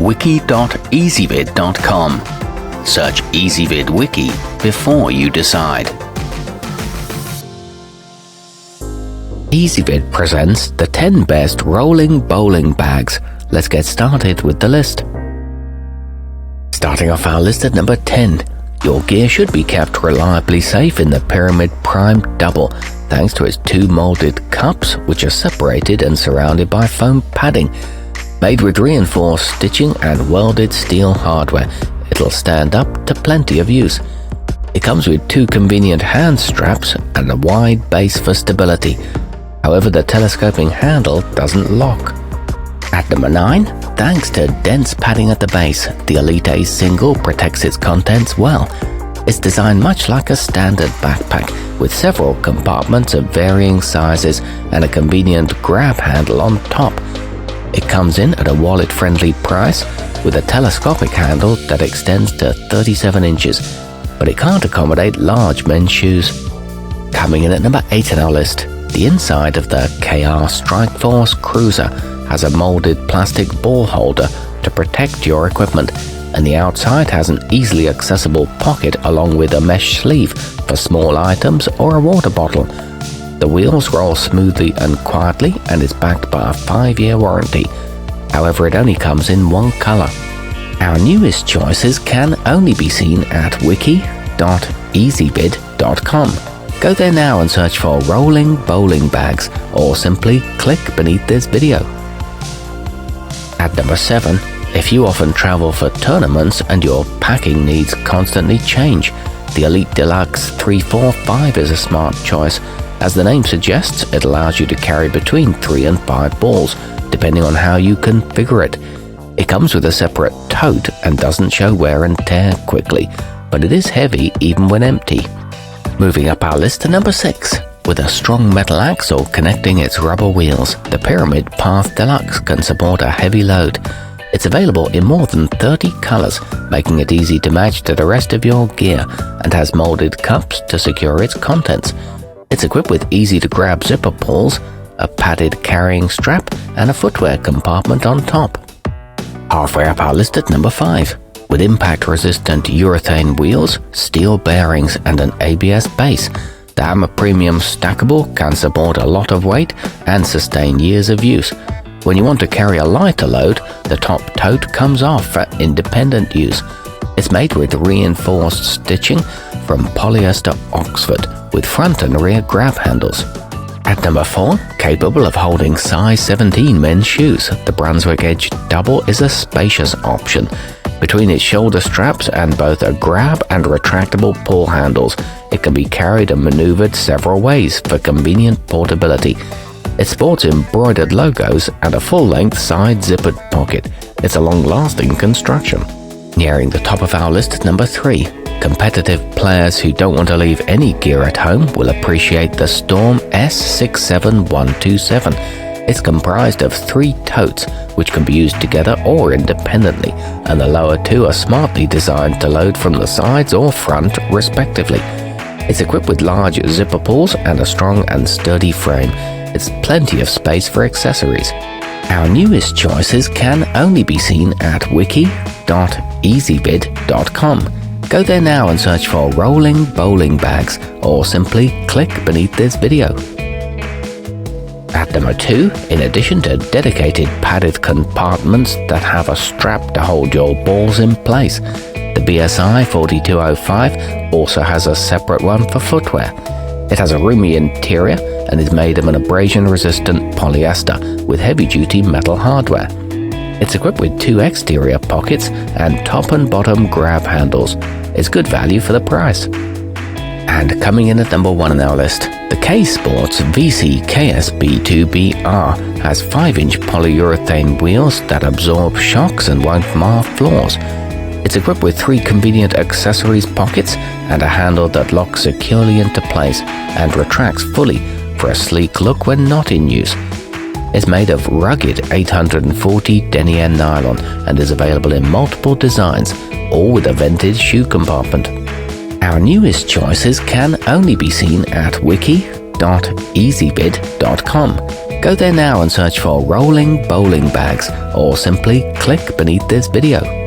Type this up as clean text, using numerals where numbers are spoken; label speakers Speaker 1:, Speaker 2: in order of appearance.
Speaker 1: wiki.ezvid.com. Search Ezvid Wiki before you decide. Ezvid presents the 10 best rolling bowling bags. Let's get started with the list. Starting off our list at number 10. Your gear should be kept reliably safe in the Pyramid Prime Double, thanks to its 2 molded cups, which are separated and surrounded by foam padding. Made with reinforced stitching and welded steel hardware, it'll stand up to plenty of use. It comes with 2 convenient hand straps and a wide base for stability. However, the telescoping handle doesn't lock. At number 9, thanks to dense padding at the base, the Elite Ace Single protects its contents well. It's designed much like a standard backpack, with several compartments of varying sizes and a convenient grab handle on top. It comes in at a wallet-friendly price, with a telescopic handle that extends to 37 inches, but it can't accommodate large men's shoes. Coming in at number 8 on our list, the inside of the KR Strikeforce Cruiser has a molded plastic ball holder to protect your equipment, and the outside has an easily accessible pocket along with a mesh sleeve for small items or a water bottle. The wheels roll smoothly and quietly and is backed by a 5-year warranty. However, it only comes in one color. Our newest choices can only be seen at wiki.ezvid.com. Go there now and search for rolling bowling bags, or simply click beneath this video. At number 7, if you often travel for tournaments and your packing needs constantly change, the Elite Deluxe 345 is a smart choice. As the name suggests, it allows you to carry between 3 and 5 balls, depending on how you configure it. It comes with a separate tote and doesn't show wear and tear quickly, but it is heavy even when empty. Moving up our list to number 6. With a strong metal axle connecting its rubber wheels, the Pyramid Path Deluxe can support a heavy load. It's available in more than 30 colors, making it easy to match to the rest of your gear, and has molded cups to secure its contents. It's equipped with easy-to-grab zipper pulls, a padded carrying strap, and a footwear compartment on top. Halfway up our list at number 5. With impact-resistant urethane wheels, steel bearings, and an ABS base, the Hammer Premium Stackable can support a lot of weight and sustain years of use. When you want to carry a lighter load, the top tote comes off for independent use. It's made with reinforced stitching from polyester Oxford, with front and rear grab handles. At number 4, capable of holding size 17 men's shoes, the Brunswick Edge Double is a spacious option. Between its shoulder straps and both a grab and retractable pull handles, it can be carried and maneuvered several ways for convenient portability. It sports embroidered logos and a full-length side zippered pocket. It's a long-lasting construction. Nearing the top of our list at number 3, competitive players who don't want to leave any gear at home will appreciate the Storm S67127. It's comprised of 3 totes, which can be used together or independently, and the lower 2 are smartly designed to load from the sides or front, respectively. It's equipped with large zipper pulls and a strong and sturdy frame. It's plenty of space for accessories. Our newest choices can only be seen at wiki.ezvid.com. Go there now and search for rolling bowling bags, or simply click beneath this video. At number 2, in addition to dedicated padded compartments that have a strap to hold your balls in place, the BSI 4205 also has a separate one for footwear. It has a roomy interior and is made of an abrasion-resistant polyester with heavy-duty metal hardware. It's equipped with 2 exterior pockets and top and bottom grab handles. It's good value for the price. And coming in at number 1 on our list, the Kaze Sports VC KSB2BR has 5-inch polyurethane wheels that absorb shocks and won't mar floors. It's equipped with 3 convenient accessories pockets and a handle that locks securely into place and retracts fully for a sleek look when not in use. It's made of rugged 840 denier nylon and is available in multiple designs, all with a vented shoe compartment. Our newest choices can only be seen at wiki.ezvid.com. Go there now and search for rolling bowling bags, or simply click beneath this video.